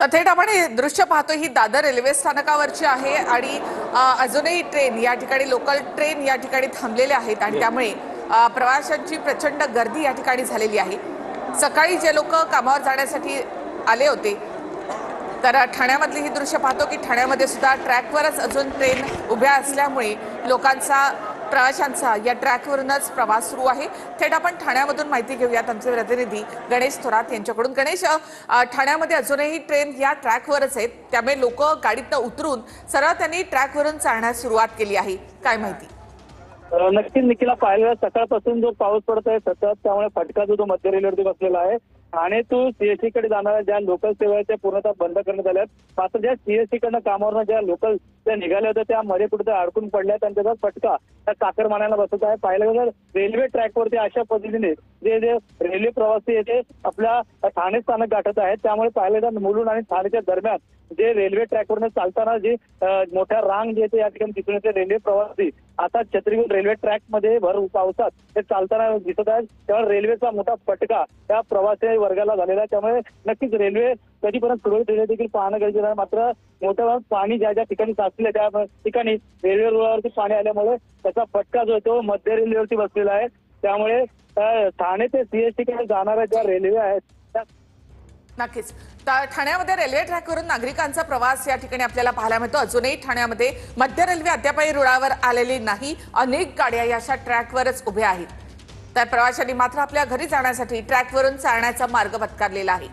तर थेट आपण हे दृश्य पाहतो ही दादर रेल्वे स्थानकावरची आहे आणि अजूनही ट्रेन या ठिकाणी लोकल ट्रेन या ठिकाणी थांबलेल्या आहेत आणि त्यामुळे प्रवाशांची प्रचंड गर्दी या ठिकाणी झालेली आहे। सकाळी जे लोक कामावर जाण्यासाठी आले होते तर ठाण्यामधली ही दृश्य पाहतो की ठाण्यामध्ये सुद्धा ट्रॅकवरच अजून ट्रेन उभ्या असल्यामुळे लोकांचा प्रवाशांचा या ट्रॅकवरूनच प्रवास सुरू आहे। थेट आपण ठाण्यामधून माहिती घेऊयात आमचे प्रतिनिधी गणेश थोरात यांच्याकडून। गणेश, ठाण्यामध्ये अजूनही ट्रेन या ट्रॅकवरच आहेत, त्यामुळे लोक गाडीतून उतरून सरळ त्यांनी ट्रॅकवरून चालण्यास सुरुवात केली आहे, काय माहिती? नक्कीच निखिला, पाहिलं सकाळपासून जो पाऊस पडत आहे सतत, त्यामुळे फटका जो मध्य रेल्वेवरती बसलेला आहे आणि तो सीएसटी कडे जाणाऱ्या ज्या लोकल सेवा आहेत त्या पूर्णतः बंद करण्यात आल्यात। मात्र ज्या सीएसटी कडनं कामावर ज्या लोकल त्या निघाल्या होत्या त्या मध्ये कुठे अडकून पडल्यात आणि त्याचा फटका त्या चाकरमान्यांना बसत आहे। पाहिलं तर रेल्वे ट्रॅकवरती अशा पद्धतीने जे जे रेल्वे प्रवासी येथे आपल्या ठाणे स्थानक गाठत आहेत, त्यामुळे पाहिलं तर मुलुंड आणि ठाणेच्या दरम्यान जे रेल्वे ट्रॅकवरनं चालताना जी मोठ्या रांग जे या ठिकाणी दिसून येते रेल्वे प्रवासी आता छत्री घेऊन रेल्वे ट्रॅक मध्ये भर पावसात ते चालताना दिसत आहेत। त्यामुळे रेल्वेचा मोठा फटका त्या प्रवासी वर्गाला झालेला आहे। त्यामुळे नक्कीच रेल्वे कधीपर्यंत सुरळीत रेल्वे देखील पाहणं गरजेचं आहे। मात्र मोठ्या पाणी ज्या ज्या ठिकाणी साचले त्या ठिकाणी रेल्वे रुळावरती पाणी आल्यामुळे त्याचा फटका जो आहे तो मध्य रेल्वेवरती बसलेला आहे। त्यामुळे ठाणे ते सीएसटी कडे जाणाऱ्या ज्या रेल्वे आहेत त्या नक्कीच ठाण्यामध्ये रेल्वे ट्रॅकवरून नागरिकांचा प्रवास या ठिकाणी आपल्याला पाहायला मिळतो। अजूनही ठाण्यामध्ये मध्य रेल्वे अद्यापही रुळावर आलेली नाही, अनेक गाड्या याच्या ट्रॅकवरच उभ्या आहेत। तर प्रवाशांनी मात्र आपल्या घरी जाण्यासाठी ट्रॅकवरून चालण्याचा मार्ग पत्करलेला आहे।